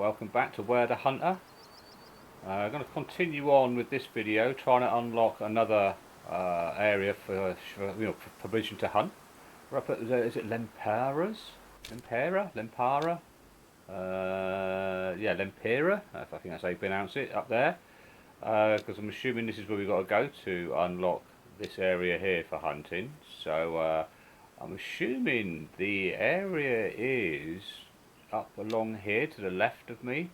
welcome back to Where the Hunter. I'm going to continue on with this video, trying to unlock another area for permission to hunt. Where I put, is it Lempira's? Limpira? Yeah, Lempira, if I think that's how you pronounce it, up there. Because I'm assuming this is where we've got to go to unlock this area here for hunting. So I'm assuming the area is up along here to the left of me,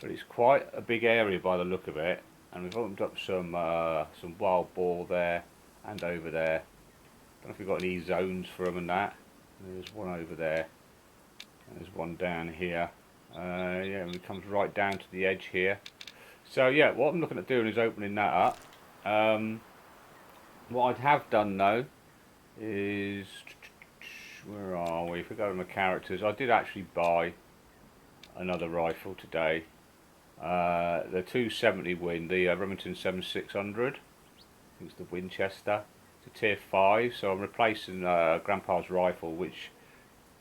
but it's quite a big area by the look of it, and we've opened up some wild boar there and over there. Don't know if we've got any zones for them and that. There's one over there and there's one down here. Yeah, and it comes right down to the edge here. So yeah, what I'm looking at doing is opening that up. What I have done though is, where are we? If we go to my characters, I did actually buy another rifle today. The 270 Win, the Remington 7600. I think it's the Winchester. It's a tier 5, so I'm replacing Grandpa's rifle, which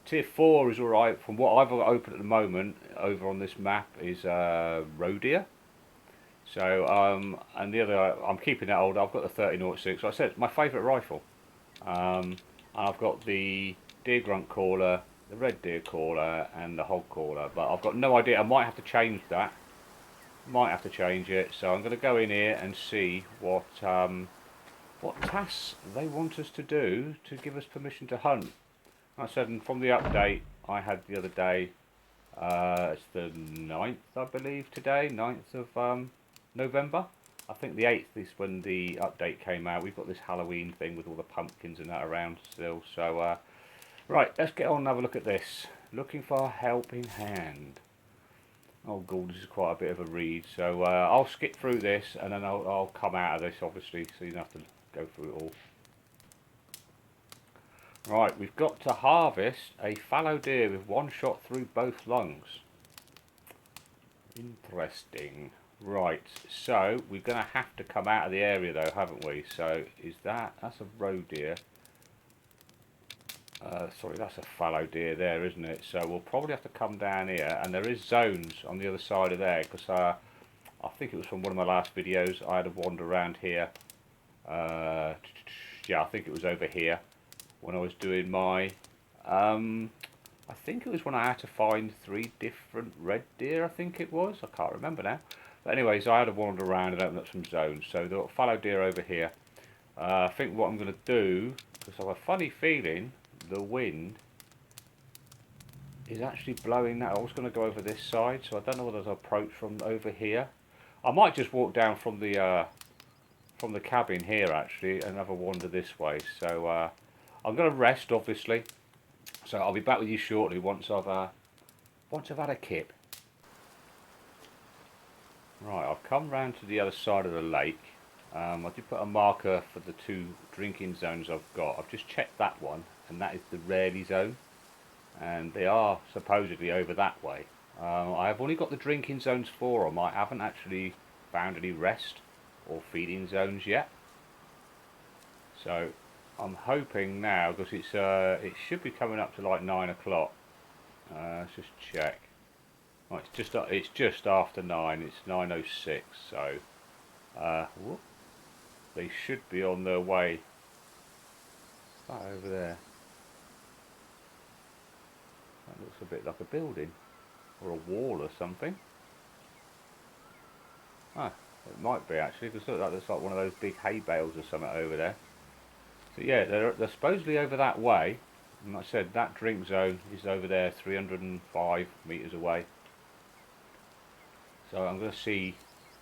tier 4 is alright. From what I've got open at the moment over on this map is Roe Deer. So and the other, I'm keeping that old. I've got the 30-06. So I said it's my favourite rifle. And I've got the deer grunt caller, the red deer caller, and the hog caller, but I've got no idea. I might have to change that. Might have to change it. So I'm going to go in here and see what tasks they want us to do to give us permission to hunt. Like I said, from the update I had the other day, it's the 9th, I believe, today, 9th of November. I think the 8th is when the update came out. We've got this Halloween thing with all the pumpkins and that around still. So, right, let's get on and have a look at this. Looking for a helping hand. Oh god, this is quite a bit of a read. So I'll skip through this and then I'll come out of this, obviously, so you don't have to go through it all. Right, we've got to harvest a fallow deer with one shot through both lungs. Interesting. Right, so we're going to have to come out of the area though, haven't we? So that's a Roe Deer. Sorry, that's a fallow deer there, isn't it? So we'll probably have to come down here, and there is zones on the other side of there, because I think it was from one of my last videos. I had a wander around here. Yeah, I think it was over here when I was doing my I think it was when I had to find 3 different red deer, I think it was. I can't remember now. But anyways, I had to wander around and open up some zones. So the fallow deer over here. I think what I'm going to do, because I have a funny feeling the wind is actually blowing that. I was going to go over this side, so I don't know whether to approach from over here. I might just walk down from the cabin here actually and have a wander this way. So I'm going to rest, obviously. So I'll be back with you shortly once I've had a kip. Right, I've come round to the other side of the lake. I did put a marker for the 2 drinking zones I've got. I've just checked that one, and that is the rarely zone, and they are supposedly over that way. I have only got the drinking zones for them. I haven't actually found any rest or feeding zones yet. So I'm hoping now, because it should be coming up to like 9 o'clock. Let's just check. Right, it's just after 9. It's 9:06. So whoop, they should be on their way. That over there. That looks a bit like a building or a wall or something. Ah, it might be actually, because look, that looks like one of those big hay bales or something over there. So yeah, they're supposedly over that way, and like I said, that drink zone is over there, 305 metres away. So I'm going to see.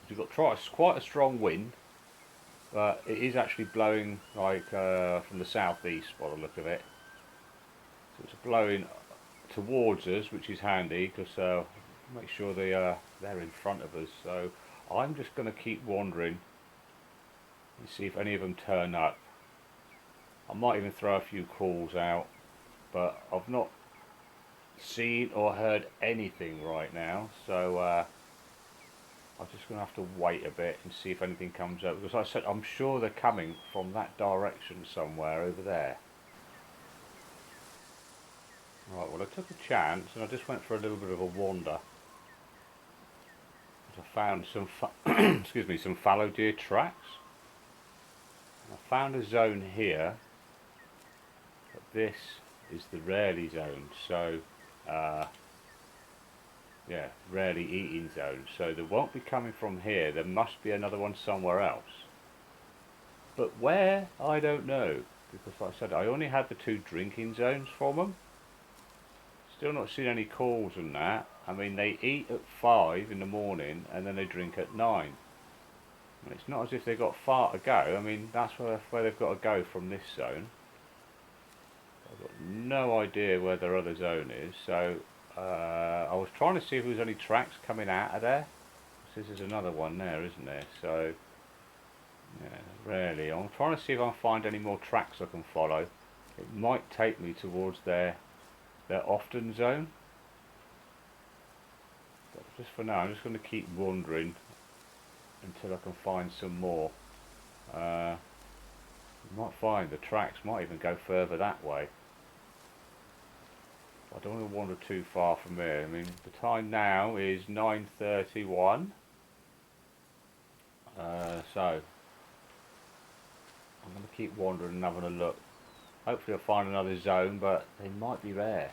We've got quite a strong wind, but it is actually blowing like from the southeast by the look of it. So it's blowing towards us, which is handy because make sure they're in front of us. So I'm just going to keep wandering and see if any of them turn up. I might even throw a few calls out, but I've not seen or heard anything right now. So I'm just going to have to wait a bit and see if anything comes up, because like I said, I'm sure they're coming from that direction somewhere over there. Right, well I took a chance and I just went for a little bit of a wander. I found some excuse me, some fallow deer tracks. I found a zone here, but this is the rarely zone, so yeah, rarely eating zone, so they won't be coming from here. There must be another one somewhere else, but where, I don't know, because like I said, I only had the 2 drinking zones from them. Still not seen any calls on that. I mean, they eat at 5 in the morning and then they drink at 9. And it's not as if they've got far to go. I mean, that's where they've got to go from this zone. I've got no idea where their other zone is, so I was trying to see if there was any tracks coming out of there. This is another one there, isn't there? So, yeah, rarely. I'm trying to see if I can find any more tracks I can follow. It might take me towards their often zone. But just for now, I'm just going to keep wandering until I can find some more. You might find the tracks might even go further that way. I don't want to wander too far from here. I mean, the time now is 9:31. So I'm going to keep wandering and having a look. Hopefully I'll find another zone, but they might be rare.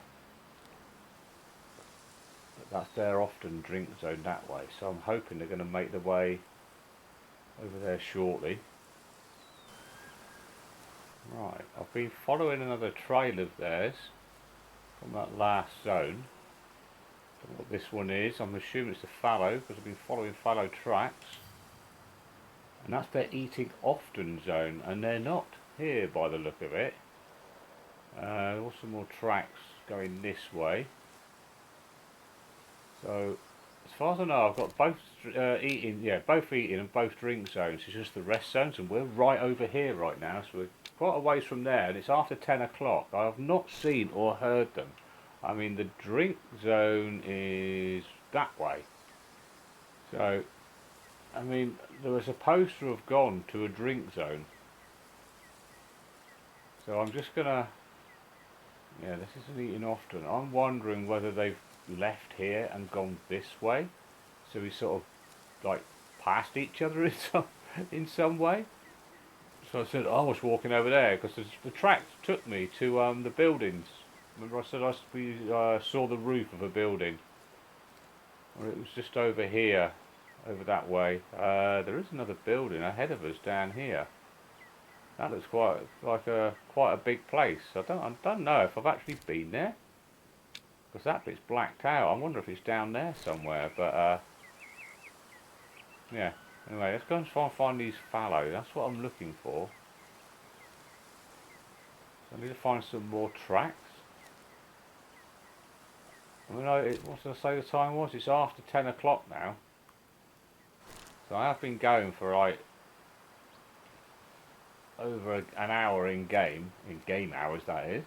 But that's their often drink zone that way, so I'm hoping they're going to make their way over there shortly. Right, I've been following another trail of theirs from that last zone. Don't know what this one is. I'm assuming it's the fallow, because I've been following fallow tracks. And that's their eating often zone, and they're not here by the look of it. Also more tracks going this way. So as far as I know, I've got both both eating and both drink zones. It's just the rest zones, and we're right over here right now, so we're quite a ways from there, and it's after 10 o'clock. I have not seen or heard them. I mean, the drink zone is that way. So, I mean, they were supposed to have gone to a drink zone. So I'm just gonna, yeah, this isn't eating often. I'm wondering whether they've left here and gone this way. So we sort of like passed each other in some way. So I said, oh, I was walking over there because the tracks took me to the buildings. Remember I said we saw the roof of a building. Well, it was just over here, over that way. There is another building ahead of us down here. That looks quite a big place. I don't know if I've actually been there, because that bit's blacked out. I wonder if it's down there somewhere. But yeah. Anyway, let's go and try and find these fallow. That's what I'm looking for. So I need to find some more tracks. I mean, what did I say the time was? It's after 10 o'clock now. So I have been going for like over an hour in game hours, that is.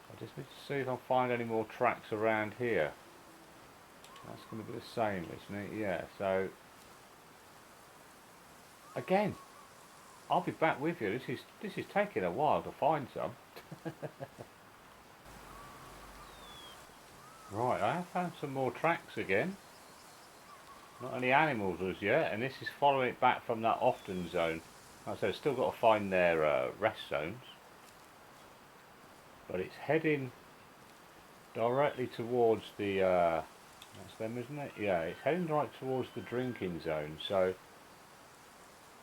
I just need to see if I can find any more tracks around here. That's going to be the same, isn't it? Yeah, so again, I'll be back with you. This is taking a while to find some. Right, I have found some more tracks again. Not any animals as yet, and this is following it back from that often zone. Like I said, I've still got to find their rest zones. But it's heading directly towards the, that's them, isn't it? Yeah, it's heading right towards the drinking zone, so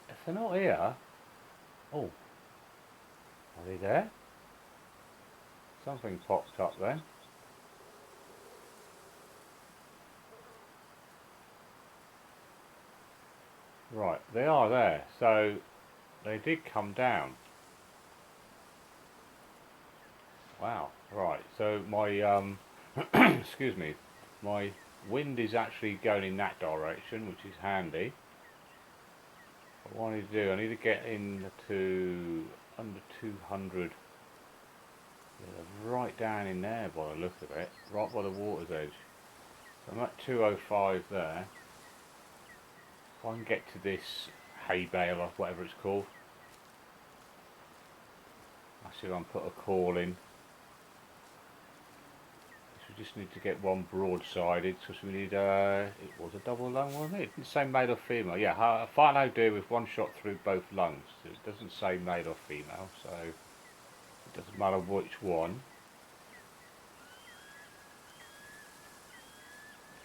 if they're not here, oh, are they there? Something popped up then. Right, they are there, so they did come down. Wow, right, so my, excuse me, my wind is actually going in that direction, which is handy. But what I need to do, I need to get into under 200, yeah, right down in there by the look of it, right by the water's edge. So I'm at 205 there. If I can get to this hay bale or whatever it's called, I'll see if I can put a call in. This we just need to get one broadsided because we need it was a double lung, wasn't it? It didn't say male or female. Yeah, a Fallow deer with one shot through both lungs. So it doesn't say male or female, so it doesn't matter which one.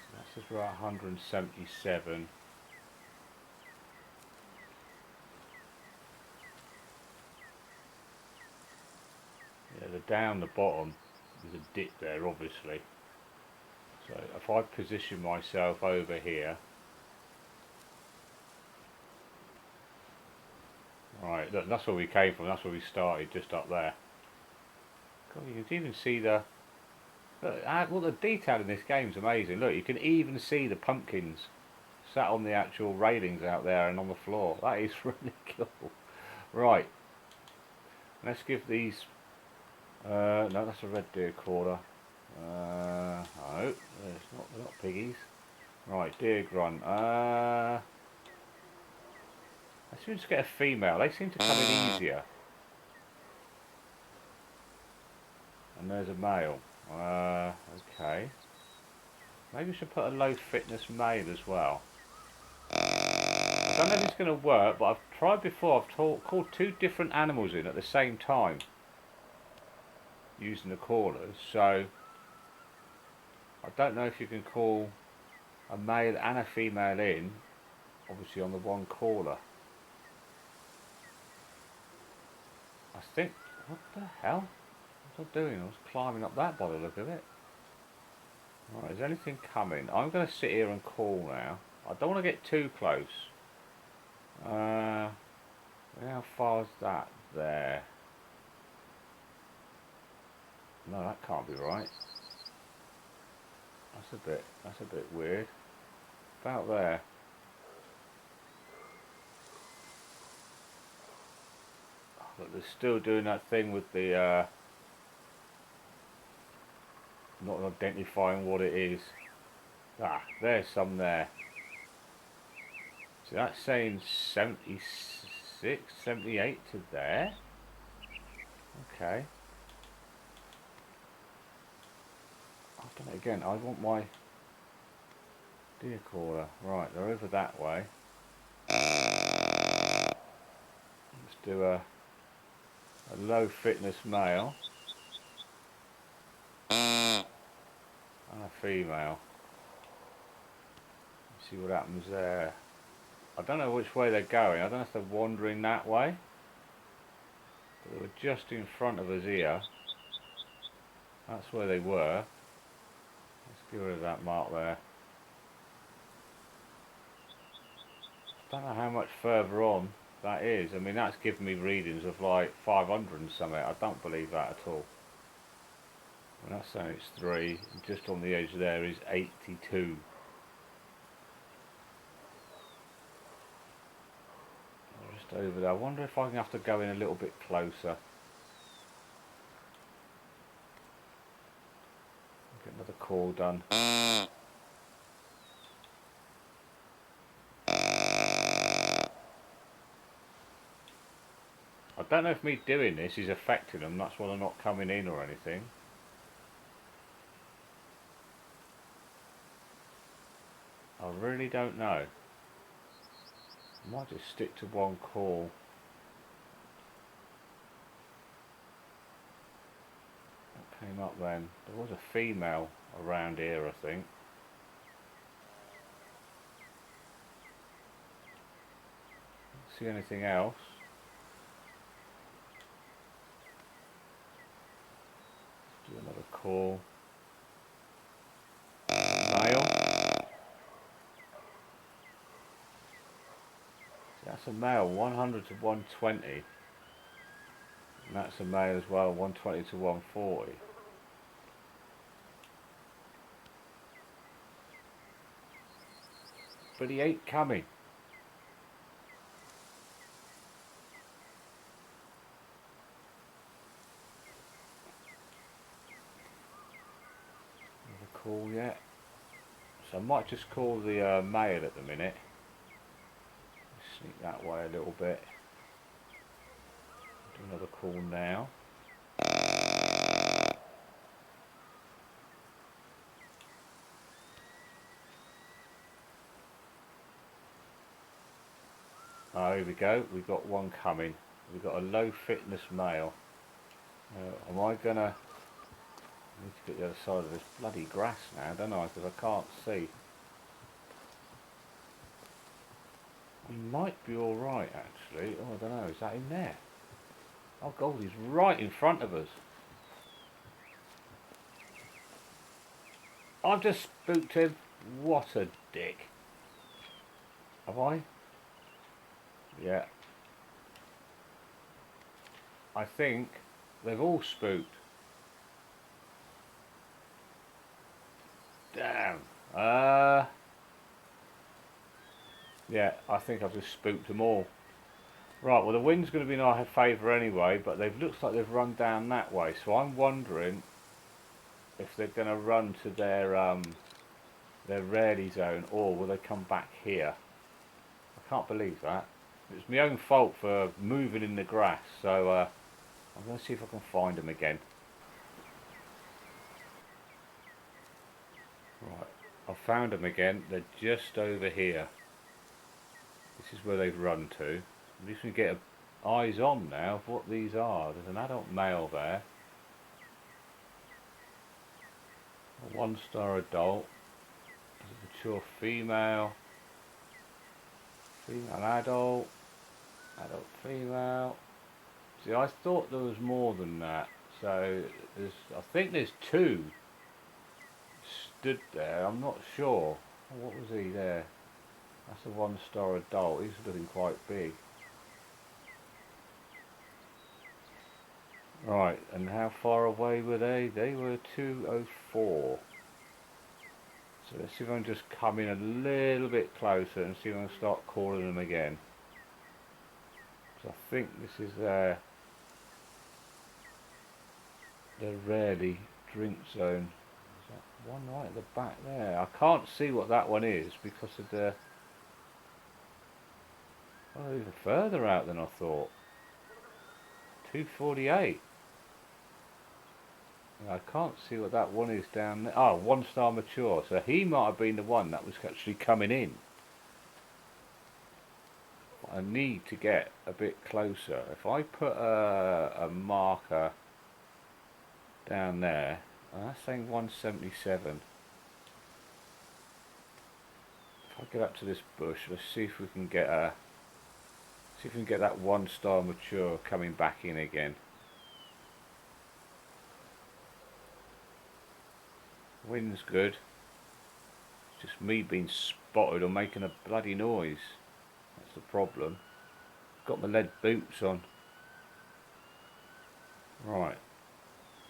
So that's just about 177. Yeah, down the bottom there's a dip there, obviously. So if I position myself over here, right, look, that's where we came from, that's where we started, just up there. God, you can even see the, look, well, the detail in this game is amazing. Look, you can even see the pumpkins sat on the actual railings out there and on the floor. That is really cool. Right, let's give these, no, that's a red deer caller. No, they're not piggies. Right, deer grunt. Let's just get a female. They seem to come in easier. And there's a male. Okay. Maybe we should put a low fitness male as well. I don't know if it's going to work, but I've tried before. I've called two different animals in at the same time using the callers. So I don't know if you can call a male and a female in, obviously on the one caller. I think, what the hell was I doing? I was climbing up that by the look of it. Right, is anything coming? I'm going to sit here and call now. I don't want to get too close. How far is that there? No, that can't be right. That's a bit weird. About there. But they're still doing that thing with the not identifying what it is. Ah, there's some there. So that's saying 76, 78 to there. Okay. I've done it again. I want my deer caller. Right, they're over that way. Let's do a low fitness male and a female. Let's see what happens there. I don't know which way they're going. I don't know if they're wandering that way. But they were just in front of us here. That's where they were. Let's get rid of that mark there. I don't know how much further on that is. I mean, that's giving me readings of like 500 and something. I don't believe that at all. And that's saying it's 3. Just on the edge there is 82. Just over there. I wonder if I can have to go in a little bit closer. Get another call done. I don't know if me doing this is affecting them, that's why they're not coming in or anything. I really don't know. I might just stick to one call. What came up then? There was a female around here, I think. Don't see anything else. Do another call. Male. That's a male, 100 to 120. And that's a male as well, 120 to 140. But he ain't coming. Call yet, so I might just call the male at the minute. Sneak that way a little bit. Do another call now. Oh, here we go. We've got one coming. We've got a low fitness male. Am I gonna... I need to get the other side of this bloody grass now, don't I? Because I can't see. We might be alright, actually. Oh, I don't know. Is that in there? Oh, Goldie's right in front of us. I've just spooked him. What a dick. Have I? Yeah. I think they've all spooked. Damn. Yeah, I think I've just spooked them all. Right, well the wind's going to be in our favour anyway, but looks like they've run down that way, so I'm wondering if they're going to run to their rarely zone, or will they come back here? I can't believe that. It's my own fault for moving in the grass, so I'm going to see if I can find them again. Right, I found them again. They're just over here. This is where they've run to. At least we get eyes on now of what these are. There's an adult male there. A 1-star adult. There's a mature female. Female adult. Adult female. See, I thought there was more than that. So I think there's 2 stood there. I'm not sure. What was he there? That's a 1-star adult. He's looking quite big. Right, and how far away were they? They were 204. So let's see if I can just come in a little bit closer and see if I can start calling them again. So I think this is their rarely drink zone. Is that one right at the back there? I can't see what that one is because of the... Oh, even further out than I thought. 248. Yeah, I can't see what that one is down there. Oh, 1-star mature. So he might have been the one that was actually coming in. But I need to get a bit closer. If I put a marker down there, and that's saying 177. If I get up to this bush, let's see if we can get that 1-star mature coming back in again. Wind's good. It's just me being spotted or making a bloody noise. That's the problem. Got my lead boots on. Right.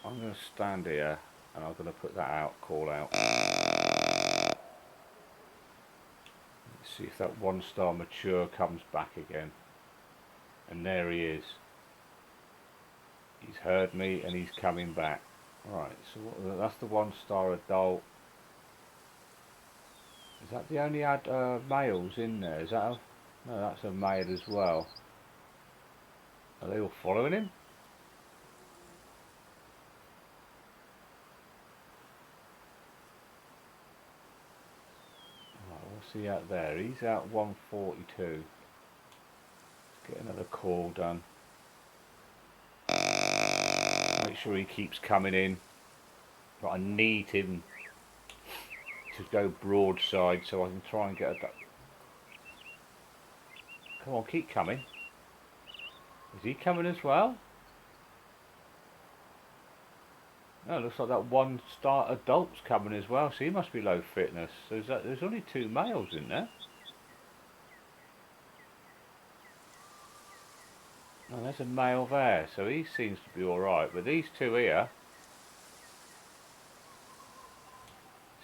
I'm going to stand here and I'm going to put that out, call out. Let's see if that 1-star mature comes back again. And there he is. He's heard me and he's coming back. Right, so that's the 1-star adult. Is that the only males in there? Is that no, that's a male as well. Are they all following him? Right, what's he out there? He's out 142. Let's get another call done. Make sure he keeps coming in. But I need him to go broadside so I can try and get a duck. Come on, keep coming. Is he coming as well? No, it looks like that 1-star adult's coming as well, so he must be low fitness. So there's only 2 males in there. Oh, there's a male there, so he seems to be alright, but these 2 here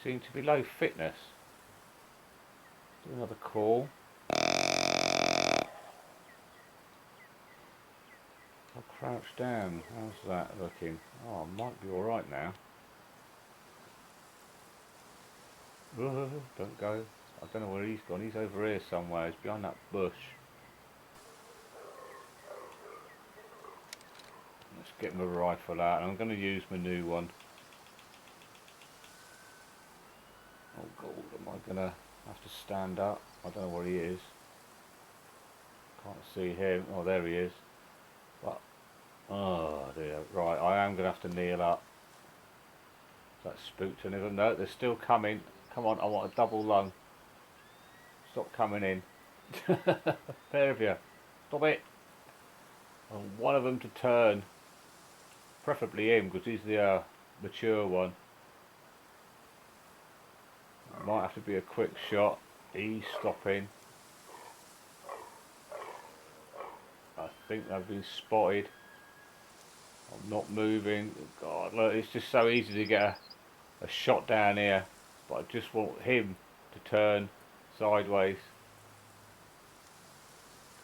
seem to be low fitness. Do another call. I'll crouch down. How's that looking? Oh, I might be alright now. Don't go. I don't know where he's gone. He's over here somewhere. He's behind that bush. Let's get my rifle out. I'm going to use my new one. Oh God, am I going to have to stand up? I don't know where he is. Can't see him. Oh, there he is. But, oh dear. Right, I am going to have to kneel up. That's spooked and even no, they're still coming. Come on, I want a double lung. Stop coming in. Pair of you. Stop it. I want one of them to turn. Preferably him, because he's the mature one. Might have to be a quick shot. He's stopping. I think they've been spotted. I'm not moving. God, look, it's just so easy to get a shot down here. But I just want him to turn sideways.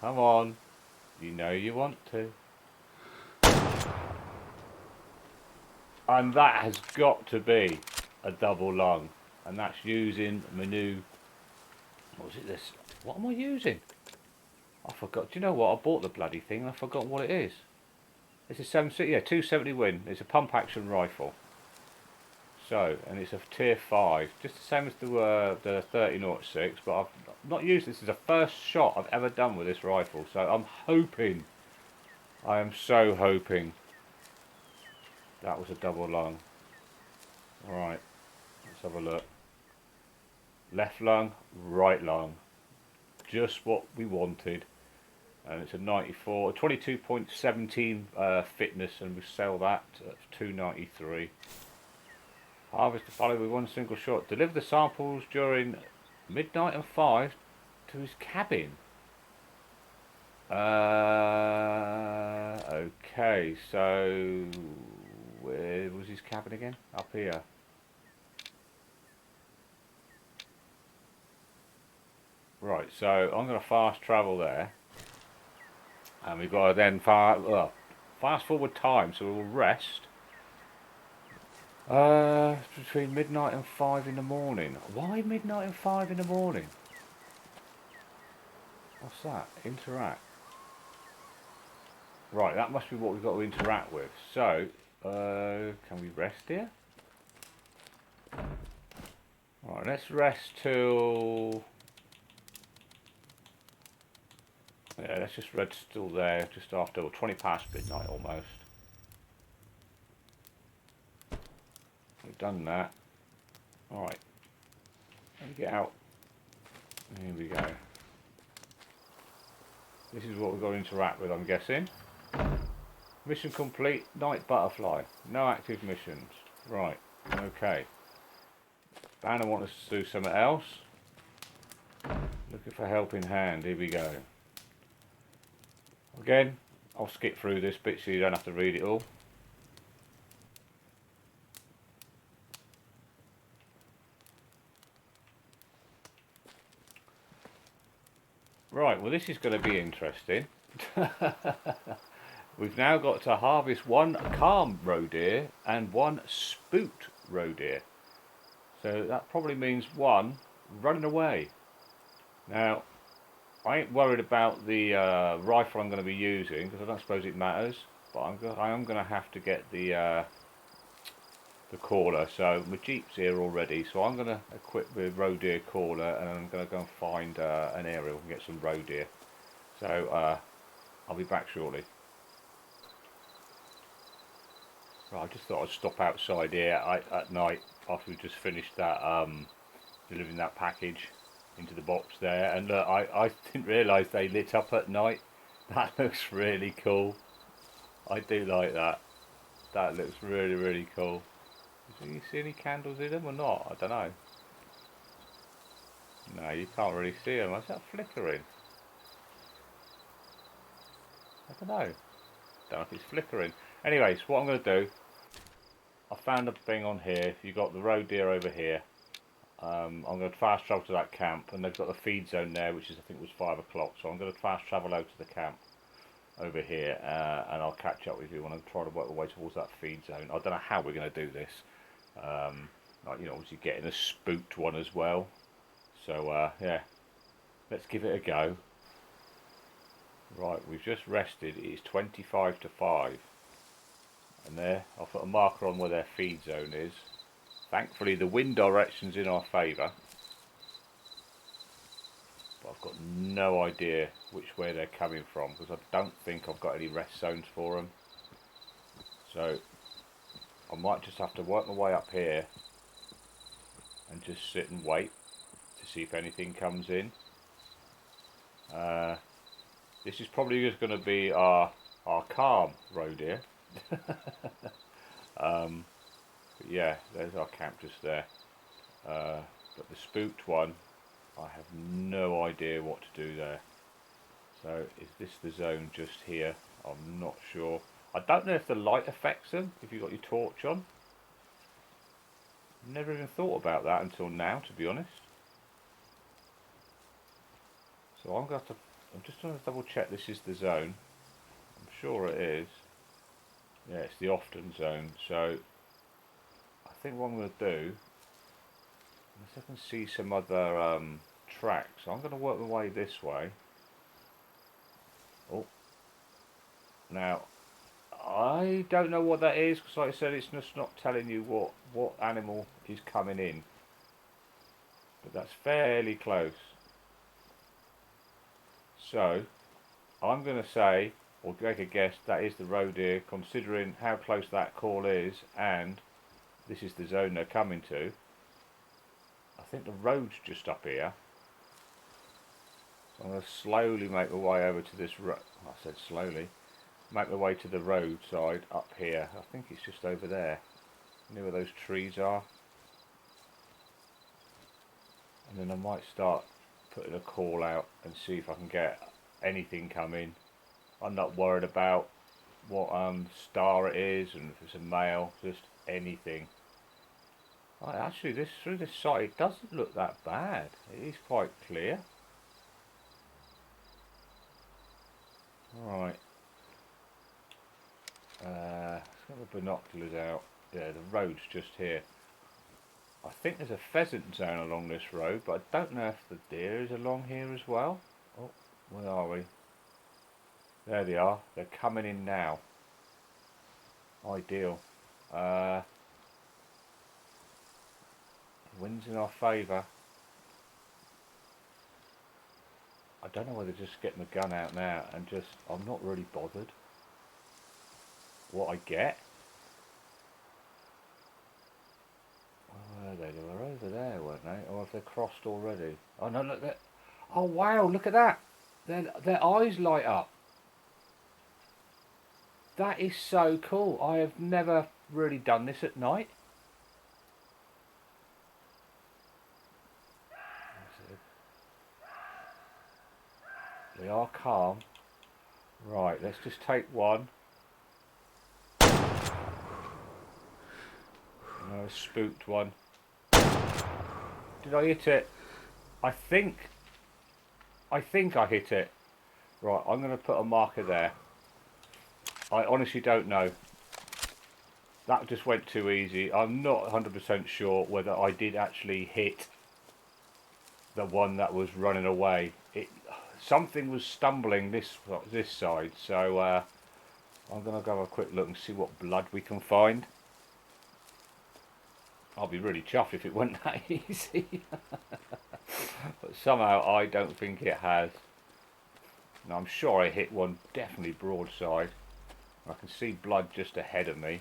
Come on. You know you want to. And that has got to be a double lung. And that's using my new... What was it this? What am I using? I forgot. Do you know what? I bought the bloody thing and I forgot what it is. It's a 270 Win. It's a pump action rifle. So, and it's a tier 5. Just the same as the 30-06, but I've not used this. This is the first shot I've ever done with this rifle. So I'm hoping, I am so hoping, that was a double lung. Alright, let's have a look. Left lung, right lung. Just what we wanted. And it's a 94, 22.17 fitness, and we sell that at 293. Harvest the fallow with one single shot. Deliver the samples during midnight and 5 to his cabin. Okay, so where was his cabin again? Up here. Right, so I'm going to fast travel there. And we've got to then fast forward time, so we'll rest. Between midnight and 5 in the morning. Why midnight and 5 in the morning? What's that? Interact. Right, that must be what we've got to interact with. So, can we rest here? Right, let's rest till... Yeah, let's just rest still there, just after 20 past midnight almost. We've done that. Alright. Let me get out. Here we go. This is what we've got to interact with, I'm guessing. Mission complete. Night butterfly. No active missions. Right. Okay. Banner wants us to do something else. Looking for helping hand. Here we go. Again, I'll skip through this bit so you don't have to read it all. Right, well this is going to be interesting. We've now got to harvest one calm Roe Deer and one spooked Roe Deer. So that probably means one running away. Now, I ain't worried about the rifle I'm going to be using because I don't suppose it matters. But I am going to have to get the caller. So my Jeep's here already, so I'm going to equip the Roe Deer caller, and I'm going to go and find an area we can get some Roe Deer. So I'll be back shortly. Right, I just thought I'd stop outside here at night after we just finished that delivering that package into the box there, and I didn't realise they lit up at night. That looks really cool. I do like that. That looks really, really cool. Do you see any candles in them or not? I don't know. No, you can't really see them. Is that flickering? I don't know. Don't know if it's flickering. Anyways, what I'm going to do, I found a thing on here. You've got the Roe Deer over here. I'm going to fast travel to that camp, and they've got the feed zone there, which is, I think, was 5 o'clock. So I'm going to fast travel out to the camp over here, and I'll catch up with you when I try to work my way towards that feed zone. I don't know how we're going to do this. Like, you know, obviously getting a spooked one as well. So yeah, let's give it a go. Right, we've just rested. It's 25 to 5, and there I'll put a marker on where their feed zone is. Thankfully the wind direction's in our favour, but I've got no idea which way they're coming from, because I don't think I've got any rest zones for them. So I might just have to work my way up here and just sit and wait to see if anything comes in. This is probably just going to be our calm Roe Deer. But yeah, there's our camp just there. But the spooked one, I have no idea what to do there. So is this the zone just here? I'm not sure. I don't know if the light affects them if you've got your torch on. Never even thought about that until now, to be honest. So I'm just going to double check this is the zone. I'm sure it is. Yeah, it's the often zone. So I think what I'm going to do, unless I can see some other tracks, I'm going to work my way this way. Oh, now I don't know what that is, because like I said, it's just not telling you what animal is coming in, but that's fairly close. So I'm going to say, or make a guess, that is the Roe Deer, considering how close that call is, and this is the zone they're coming to. I think the road's just up here. So I'm going to slowly make my way over to this road. I said slowly. Make my way to the roadside up here. I think it's just over there. Near where those trees are. And then I might start putting a call out and see if I can get anything coming. I'm not worried about what star it is and if it's a male, just anything. Actually, through this site, it doesn't look that bad. It is quite clear. Right. Let's get the binoculars out. Yeah, the road's just here. I think there's a pheasant zone along this road, but I don't know if the deer is along here as well. Oh, where are we? There they are. They're coming in now. Ideal. Wind's in our favour. I don't know whether to just get my gun out now and just... I'm not really bothered what I get. Where were they? They were over there, weren't they? Or have they crossed already? Oh no, look there. Oh wow, look at that. Their eyes light up. That is so cool. I have never really done this at night. They are calm. Right, let's just take one. No, a spooked one. Did I hit it? I think I hit it. Right, I'm going to put a marker there. I honestly don't know. That just went too easy. I'm not 100% sure whether I did actually hit the one that was running away. Something was stumbling this side, so I'm going to go have a quick look and see what blood we can find. I'll be really chuffed if it went that easy. But somehow I don't think it has. Now I'm sure I hit one definitely broadside. I can see blood just ahead of me.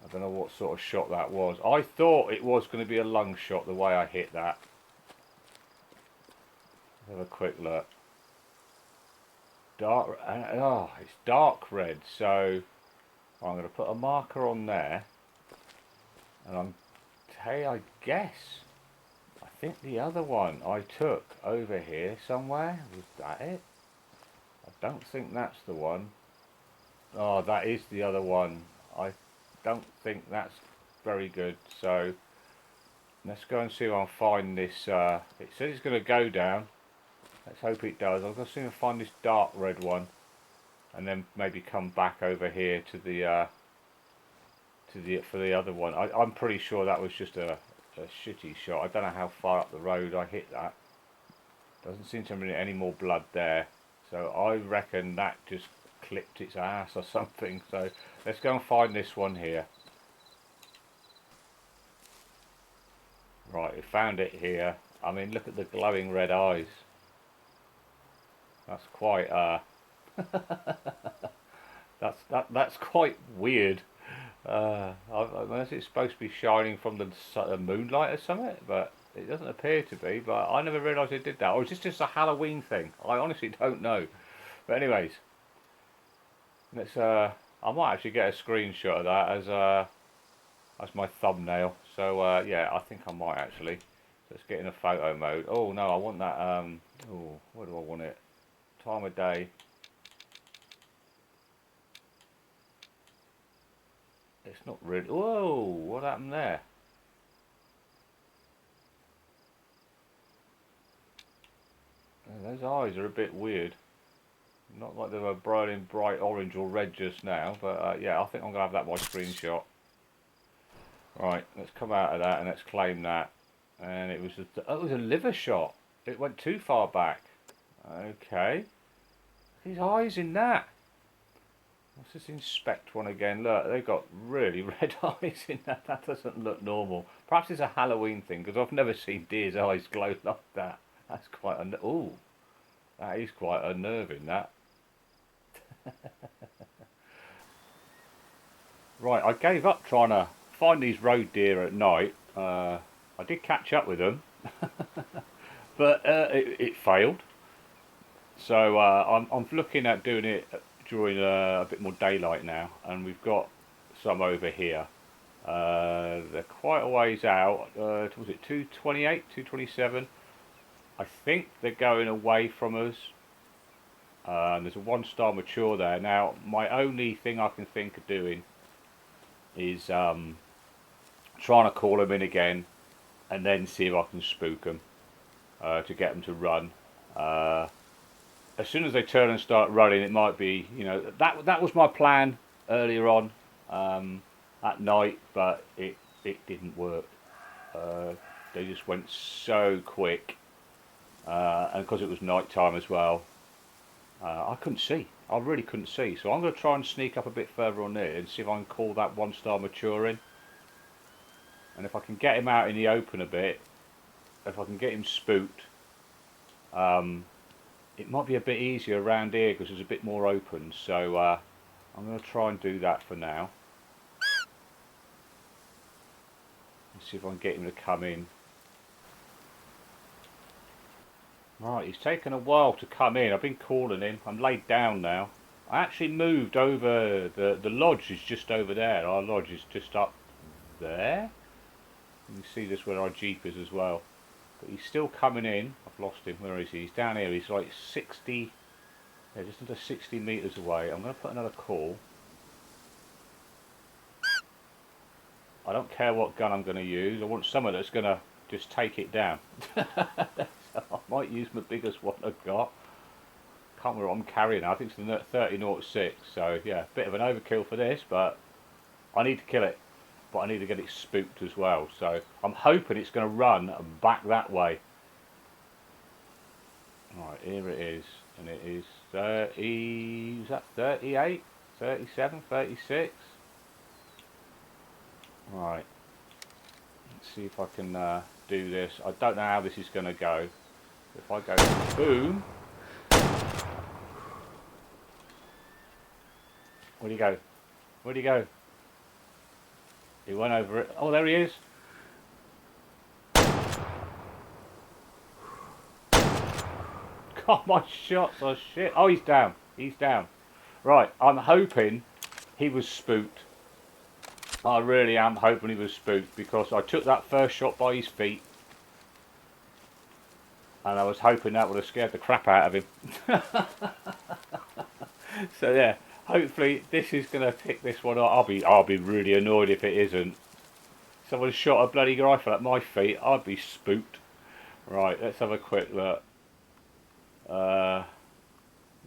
I don't know what sort of shot that was. I thought it was going to be a lung shot the way I hit that. Have a quick look. Dark, oh, it's dark red, so I'm going to put a marker on there, and I guess, I think the other one I took over here somewhere, was that it? I don't think that's the one. Oh, that is the other one. I don't think that's very good, so let's go and see if I can find this. It says it's going to go down. Let's hope it does. I'm going to see if I can find this dark red one, and then maybe come back over here to the for the other one. I'm pretty sure that was just a shitty shot. I don't know how far up the road I hit that. Doesn't seem to be any more blood there, so I reckon that just clipped its ass or something. So let's go and find this one here. Right, we found it here. I mean, look at the glowing red eyes. That's quite that's quite weird. Unless it's supposed to be shining from the moonlight or something, but it doesn't appear to be. But I never realised it did that. Or is this just a Halloween thing? I honestly don't know. But anyways, let's. I might actually get a screenshot of that as my thumbnail. So yeah, I think I might actually. Let's get in a photo mode. Oh no, I want that. Oh, where do I want it? Time of day. It's not really. Whoa! What happened there? Those eyes are a bit weird. Not like they were bright orange or red just now, but yeah, I think I'm gonna have that my screenshot. Right, let's come out of that and let's claim that. And it was oh, it was a liver shot. It went too far back. Okay. These eyes in that. Let's just inspect one again. Look, they've got really red eyes in that. That doesn't look normal. Perhaps it's a Halloween thing because I've never seen deer's eyes glow like that. That's quite ooh, that is quite unnerving. That. Right, I gave up trying to find these roe deer at night. I did catch up with them, but it failed. So I'm looking at doing it during a bit more daylight now, and we've got some over here. They're quite a ways out. Was it 228, 227? I think they're going away from us. There's a 1-star mature there. Now, my only thing I can think of doing is trying to call them in again and then see if I can spook them to get them to run. As soon as they turn and start running, it might be, you know, that was my plan earlier on at night, but it didn't work. They just went so quick, and because it was night time as well, I couldn't see. I really couldn't see. So I'm going to try and sneak up a bit further on there and see if I can call that 1-star mature in. And if I can get him out in the open a bit, if I can get him spooked, it might be a bit easier around here because it's a bit more open. So I'm going to try and do that for now. Let's see if I can get him to come in. Right, he's taken a while to come in. I've been calling him. I'm laid down now. I actually moved over. The lodge is just over there. Our lodge is just up there. You can see this where our jeep is as well. But he's still coming in. I've lost him. Where is he? He's down here. He's like 60, yeah, just under 60 metres away. I'm going to put another call. I don't care what gun I'm going to use. I want someone that's going to just take it down. I might use my biggest one I've got. Can't remember what I'm carrying. I think it's the 30-06. So yeah, bit of an overkill for this, but I need to kill it. But I need to get it spooked as well. So I'm hoping it's going to run back that way. Right, here it is, and it is 30. Is that 38, 37, 36? Right. Let's see if I can do this. I don't know how this is going to go. If I go boom. Where'd he go? Where'd he go? He went over it. Oh, there he is. God, my shots are shit. Oh, he's down. He's down. Right, I'm hoping he was spooked. I really am hoping he was spooked because I took that first shot by his feet. And I was hoping that would have scared the crap out of him. So yeah, hopefully this is going to tick this one off. I'll be really annoyed if it isn't. Someone shot a bloody rifle at my feet. I'd be spooked. Right, let's have a quick look. Yeah,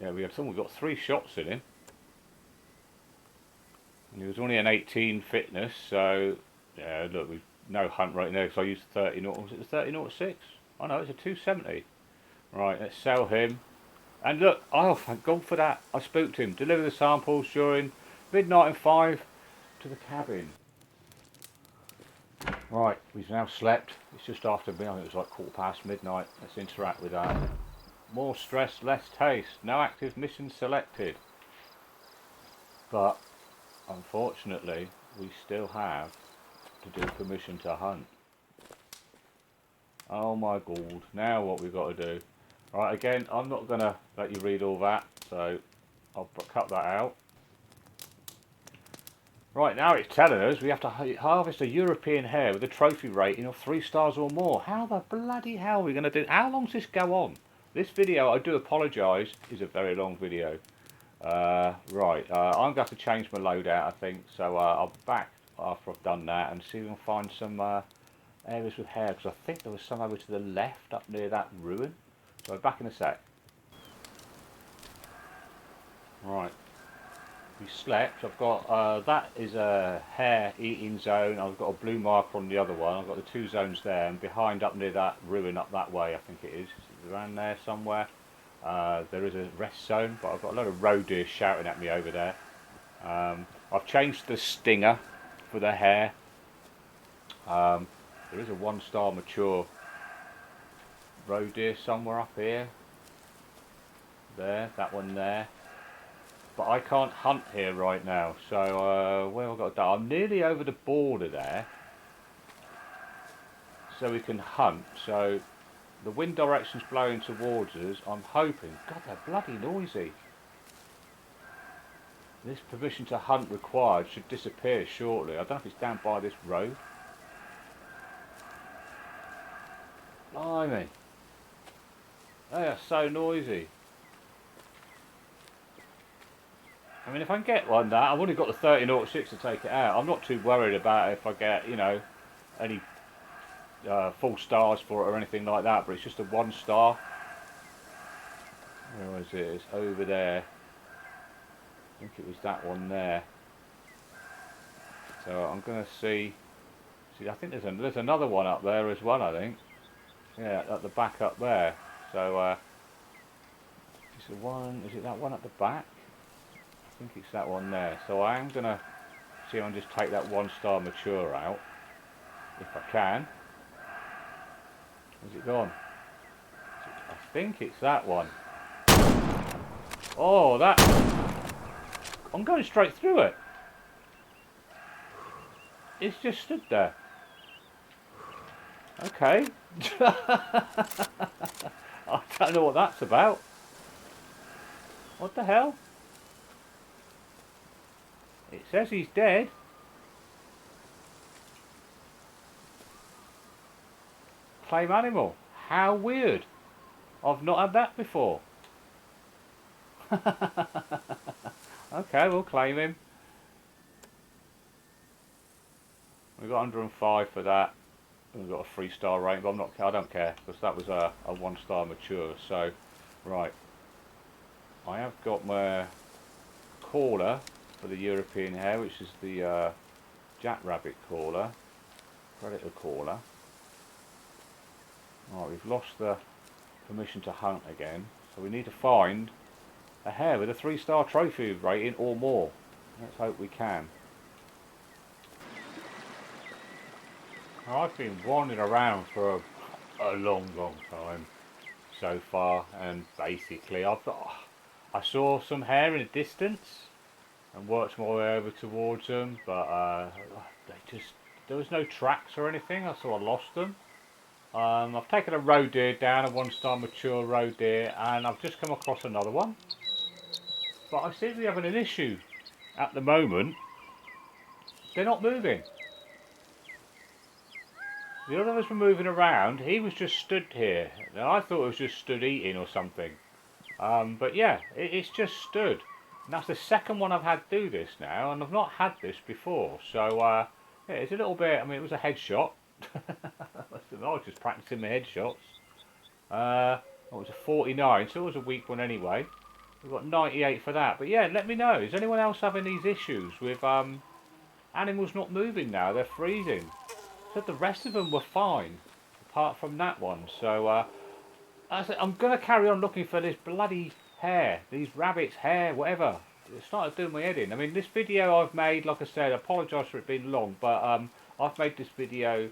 we've got 3 shots in him. And he was only an 18 fitness, so yeah, look, we've no hunt right now because I used 30 naught. Was it the 30-06? Oh no, it's a 270. Right, let's sell him. And look, oh thank God for that. I spooked him. Deliver the samples during midnight and 5 to the cabin. Right, we've now slept. It's just after midnight. I think it was like midnight. Let's interact with that. More stress, less taste. No active mission selected. But unfortunately, we still have to do permission to hunt. Oh my god! Now what we've got to do? Right, again, I'm not gonna let you read all that, so I'll cut that out. Right, now it's telling us we have to harvest a European hare with a trophy rating of 3 stars or more. How the bloody hell are we going to do? How long does this go on? This video, I do apologise, is a very long video. I'm going to have to change my loadout, I think. So I'll be back after I've done that and see if we can find some areas with hare. Because I think there was some over to the left up near that ruin. So I'll be back in a sec. Right. We slept. I've got that is a hare eating zone. I've got a blue marker on the other one. I've got the 2 zones there, and behind up near that ruin up that way, I think it is around there somewhere. There is a rest zone, but I've got a lot of roe deer shouting at me over there. I've changed the stinger for the hare. There is a 1-star mature roe deer somewhere up here. There, that one there. But I can't hunt here right now, so where have I got to go? I'm nearly over the border there, so we can hunt. So the wind direction's blowing towards us. I'm hoping. God, they're bloody noisy. This permission to hunt required should disappear shortly. I don't know if it's down by this road. Blimey, they are so noisy. I mean, if I can get one that, I've only got the 30.06 to take it out. I'm not too worried about if I get, you know, any full stars for it or anything like that, but it's just a 1 star. Where is it? It's over there. I think it was that one there. So I'm going to see, I think there's another one up there as well, I think. Yeah, at the back up there. So, is it that one at the back? I think it's that one there. So I am going to see if I can just take that 1-star mature out, if I can. Has it gone? I think it's that one. Oh, that... I'm going straight through it. It's just stood there. Okay. I don't know what that's about. What the hell? It says he's dead. Claim animal. How weird. I've not had that before. Okay, we'll claim him. We've got 105 for that. We've got a 3-star rating, but I don't care, because that was a 1-star mature. So, right. I have got my caller for the European hare, which is the jackrabbit caller, predator caller. Right, we've lost the permission to hunt again, so we need to find a hare with a 3-star trophy rating or more. Let's hope we can. I've been wandering around for a long time so far, and basically I saw some hare in the distance and worked my way over towards them, but there was no tracks or anything, so I lost them. I've taken a roe deer down, a 1-star mature roe deer, and I've just come across another one. But I seem to be having an issue at the moment. They're not moving. The others were moving around. He was just stood here. Now, I thought it was just stood eating or something. But yeah, it's just stood. And that's the second one I've had do this now, and I've not had this before. So yeah, it's a little bit. I mean, it was a headshot. I was just practicing my headshots. It was a 49, so it was a weak one anyway. We've got 98 for that. But yeah, let me know. Is anyone else having these issues with animals not moving now? They're freezing. So the rest of them were fine, apart from that one. So I'm going to carry on looking for this bloody hare, these rabbits, hare, whatever. It started doing my head in. I mean, this video I've made, like I said, I apologise for it being long, but I've made this video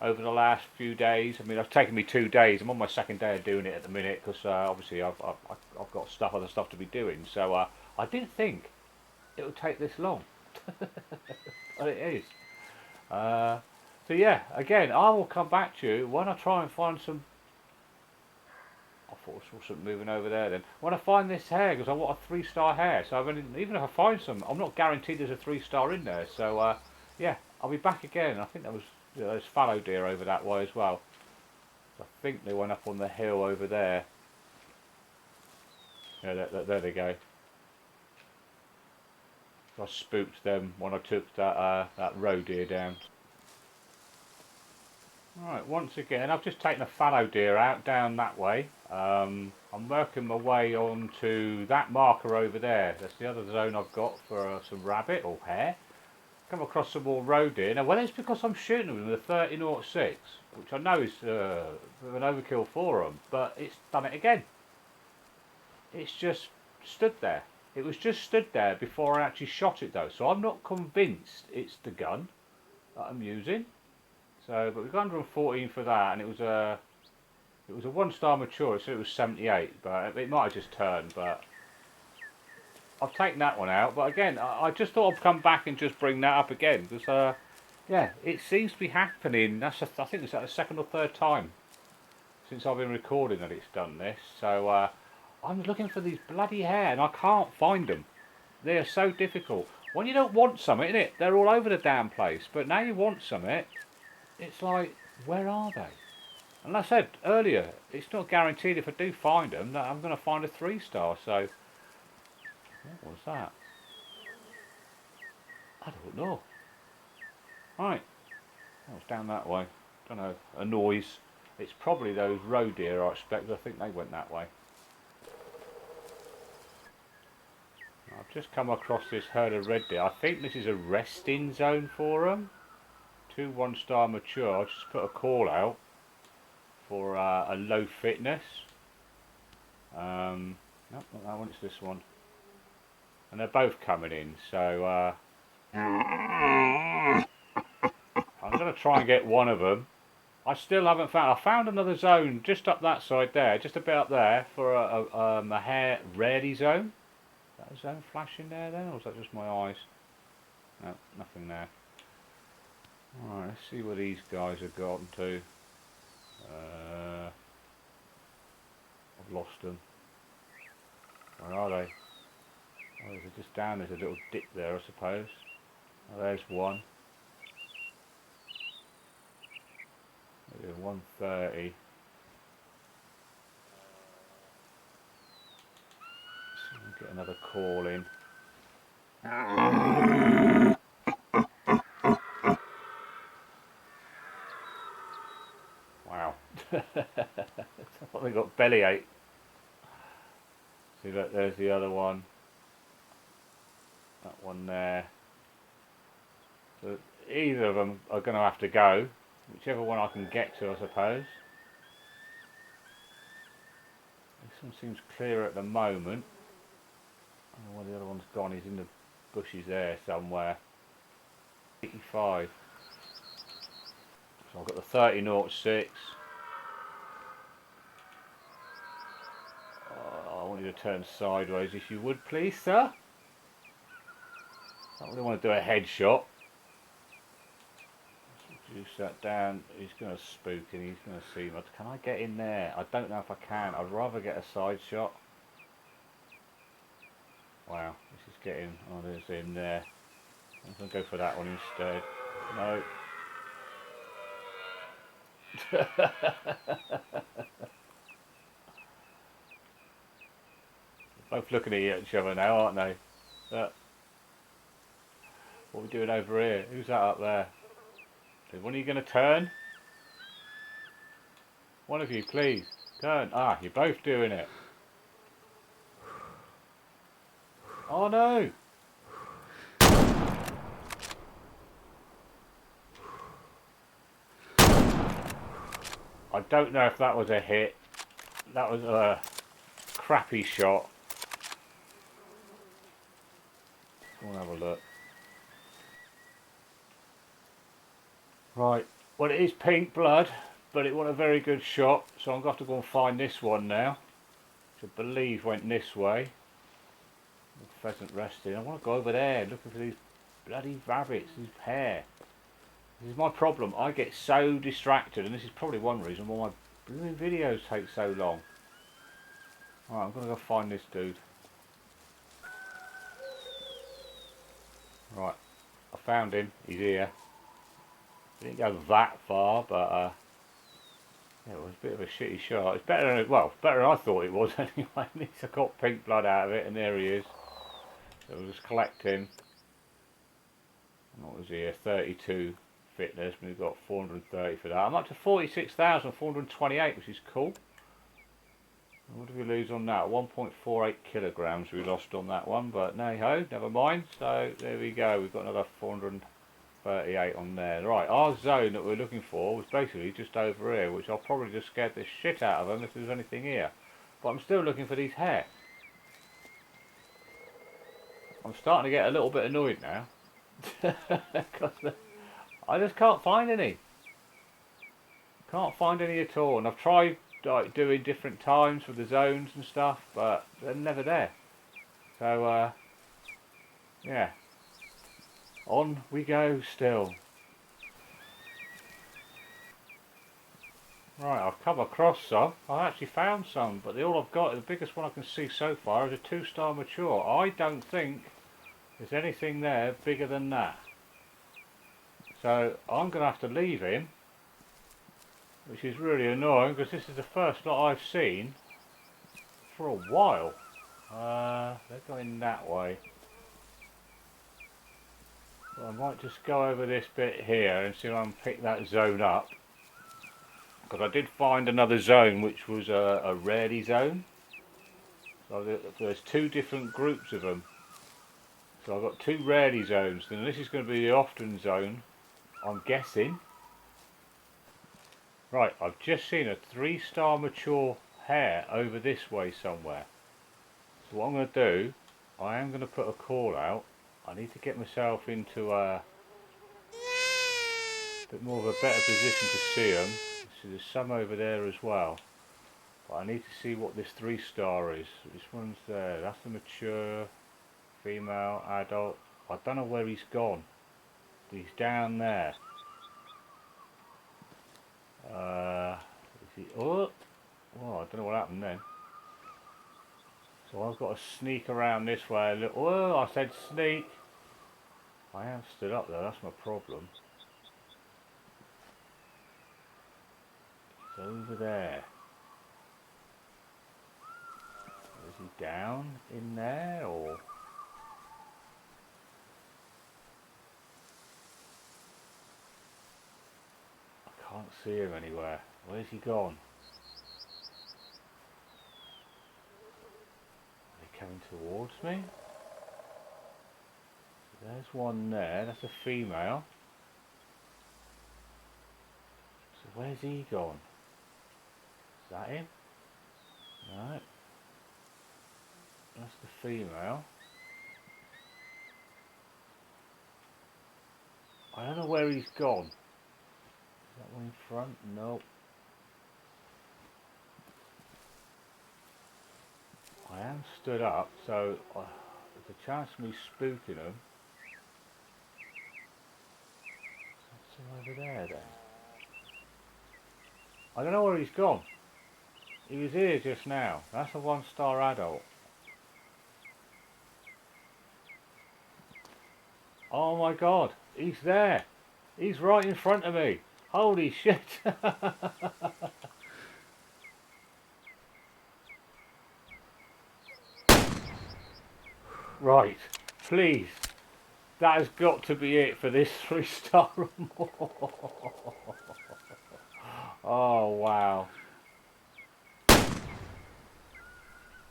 over the last few days. I mean, it's taken me 2 days. I'm on my second day of doing it at the minute because obviously I've got other stuff to be doing. So I didn't think it would take this long, but it is. So yeah, again, I will come back to you when I try and find some. I thought I saw something moving over there then. When I find this hare, because I want a 3-star hare, so even if I find some, I'm not guaranteed there's a 3-star in there. So yeah, I'll be back again. I think there's fallow deer over that way as well. I think they went up on the hill over there. Yeah, there they go. I spooked them when I took that Roe Deer down. Right, once again, I've just taken a fallow deer out down that way. I'm working my way on to that marker over there. That's the other zone I've got for some rabbit or hare. Come across some more Roe Deer. Now, whether it's because I'm shooting them with a 30-06, which I know is an overkill for them, but it's done it again. It's just stood there. It was just stood there before I actually shot it though, so I'm not convinced it's the gun that I'm using. So, but we got 114 for that, and it was a 1-star mature, so it was 78, but it might have just turned. But I've taken that one out. But again, I just thought I'd come back and just bring that up again because yeah, it seems to be happening. I think it's like the second or third time since I've been recording that it's done this. So I'm looking for these bloody hare and I can't find them. They are so difficult. When you don't want something, innit? They're all over the damn place. But now you want something. It's like, where are they? And like I said earlier, it's not guaranteed if I do find them that I'm going to find a 3-star. So, what was that? I don't know. Right, that was down that way. Don't know, a noise. It's probably those Roe Deer I expect. I think they went that way. I've just come across this herd of red deer. I think this is a resting zone for them. 2 1-star mature. I'll just put a call out for a low fitness. Nope, not that one, it's this one. And they're both coming in, so I'm going to try and get one of them. I still haven't found. I found another zone just up that side there, just a bit up there for a hare rarely zone. Is that a zone flashing there then, or is that just my eyes? No, nothing there. Alright, let's see where these guys have gotten to. I've lost them. Where are they? Oh, they're just down, there's a little dip there I suppose. Oh, there's one. There's 130. Let's see if we can get another call in. Wow. I thought they got bellyache. See, look, there's the other one. That one there. So either of them are going to have to go. Whichever one I can get to, I suppose. This one seems clear at the moment. I don't know where the other one's gone. He's in the bushes there somewhere. 85. So I've got the 30-06. Oh, I want you to turn sideways if you would, please, sir. I don't really want to do a headshot. Juice that down. He's going to spook and he's going to see me. Can I get in there? I don't know if I can. I'd rather get a side shot. Wow, this is getting. Oh, there's him there. I'm going to go for that one instead. No. Both looking at each other now, aren't they? What are we doing over here? Who's that up there? When are you going to turn? One of you, please. Turn. Ah, you're both doing it. Oh no! I don't know if that was a hit. That was a crappy shot. Let's go and have a look. Right, Well, it is pink blood, but it wasn't a very good shot, so I'm going to have to go and find this one now, which I believe went this way. The pheasant resting. I want to go over there looking for these bloody rabbits, these hare. This is my problem. I get so distracted, and this is probably one reason why my blooming videos take so long. Alright, I'm going to go find this dude. Right, I found him. He's here. Didn't go that far, but yeah, it was a bit of a shitty shot. It's better than, well, better than I thought it was anyway. At least I got pink blood out of it, and there he is. So we'll just collecting. What was he here? 32 fitness, and we've got 430 for that. I'm up to 46,428, which is cool. What did we lose on that? 1.48 kilograms we lost on that one, but no ho, never mind. So there we go, we've got another 438 on there. Right, our zone that we're looking for was basically just over here, which I'll probably just scared the shit out of them if there's anything here. But I'm still looking for these hare. I'm starting to get a little bit annoyed now. Because I just can't find any. Can't find any at all, and I've tried like doing different times for the zones and stuff, but they're never there. So yeah, on we go still. Right, I've come across some. I actually found some, but all I've got, the biggest one I can see so far, is a 2-star mature. I don't think there's anything there bigger than that. So I'm going to have to leave him, which is really annoying because this is the first lot I've seen for a while. They're going that way. So I might just go over this bit here and see if I can pick that zone up. Because I did find another zone which was a rarely zone. So there's 2 different groups of them. So I've got 2 rarely zones. Then this is going to be the often zone, I'm guessing. Right, I've just seen a 3-star mature hare over this way somewhere. So what I'm going to do, I am going to put a call out. I need to get myself into a bit more of a better position to see them. So there's some over there as well. But I need to see what this 3-star is. This one's there. That's the mature female adult. I don't know where he's gone. He's down there. Is he up? Well, I don't know what happened then. So I've got to sneak around this way a little. Oh, I said sneak. I am stood up there, that's my problem. It's over there. Is he down in there or? I can't see him anywhere. Where's he gone? Are they coming towards me? There's one there, that's a female. So where's he gone? Is that him? No. That's the female. I don't know where he's gone. Is that one in front? Nope. I am stood up, so there's a chance of me spooking him. What's over there then? I don't know where he's gone. He was here just now. That's a 1-star adult. Oh my god, he's there. He's right in front of me. Holy shit. Right, please. That has got to be it for this 3-star or more. Oh wow.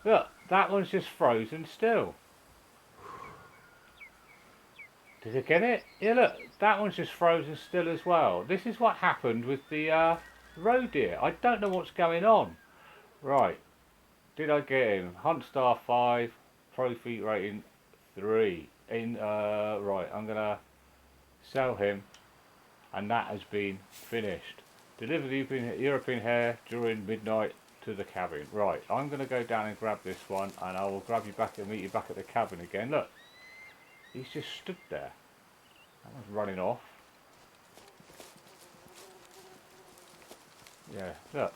Look, that one's just frozen still. Did it get it? Yeah, look, that one's just frozen still as well. This is what happened with the Roe Deer. I don't know what's going on. Right, did I get him? Hunt star 5, pro feet rating 3. Right, I'm gonna sell him. and that has been finished. Deliver the European Hare during midnight to the cabin. Right, I'm going to go down and grab this one, and I will grab you back and meet you back at the cabin again. Look, he's just stood there. That one's running off. Yeah, look.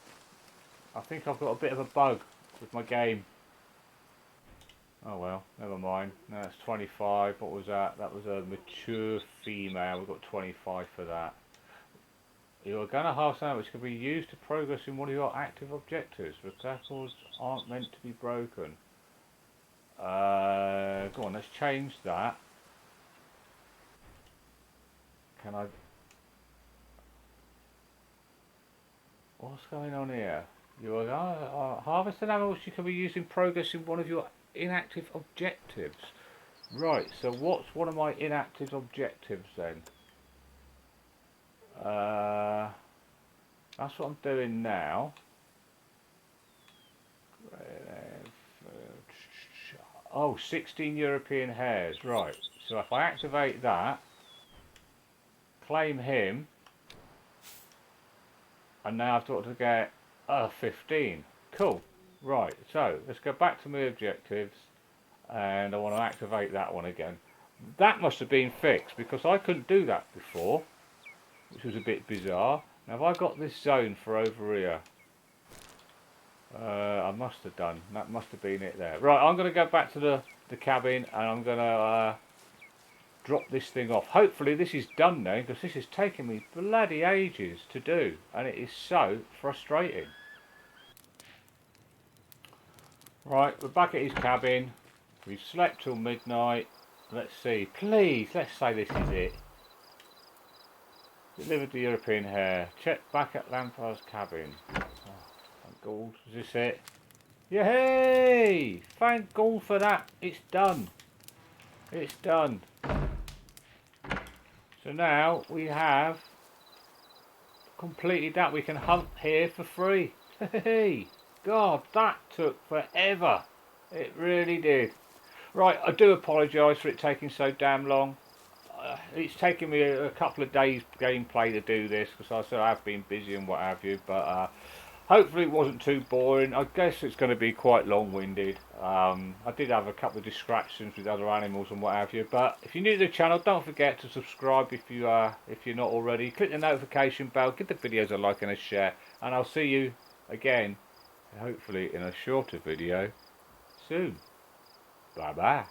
I think I've got a bit of a bug with my game. Oh well, never mind. No, that's 25. What was that? That was a mature female. We've got 25 for that. You are going to have something which can be used to progress in one of your active objectives. Receptacles aren't meant to be broken. Go on, let's change that. Can I... What's going on here? You are going to harvest an animal which you can be used in progress in one of your inactive objectives. Right, so what's one of my inactive objectives then? That's what I'm doing now. Oh, 16 European hares. Right, so if I activate that, claim him, and now I've got to get 15. Cool. Right, so let's go back to my objectives, and I want to activate that one again. That must have been fixed because I couldn't do that before, which was a bit bizarre. Now have I got this zone for over here? I must have done. That must have been it there. Right, I'm going to go back to the cabin, and I'm going to drop this thing off. Hopefully this is done now, because this is taking me bloody ages to do, and it is so frustrating. Right, we're back at his cabin. We've slept till midnight. Let's see. Please, let's say this is it. Delivered the European Hare. Check back at Lempira's cabin. Oh, thank God. Is this it? Yay! Thank God for that. It's done. It's done. So now we have completed that. We can hunt here for free. Hey, God, that took forever. It really did. Right, I do apologise for it taking so damn long. It's taken me a couple of days gameplay to do this, because I have been busy and what have you, but hopefully it wasn't too boring. I guess it's going to be quite long-winded. I did have a couple of distractions with other animals and what have you, but if you're new to the channel, don't forget to subscribe if you're not already. Click the notification bell, give the videos a like and a share, and I'll see you again, hopefully in a shorter video soon. Bye bye.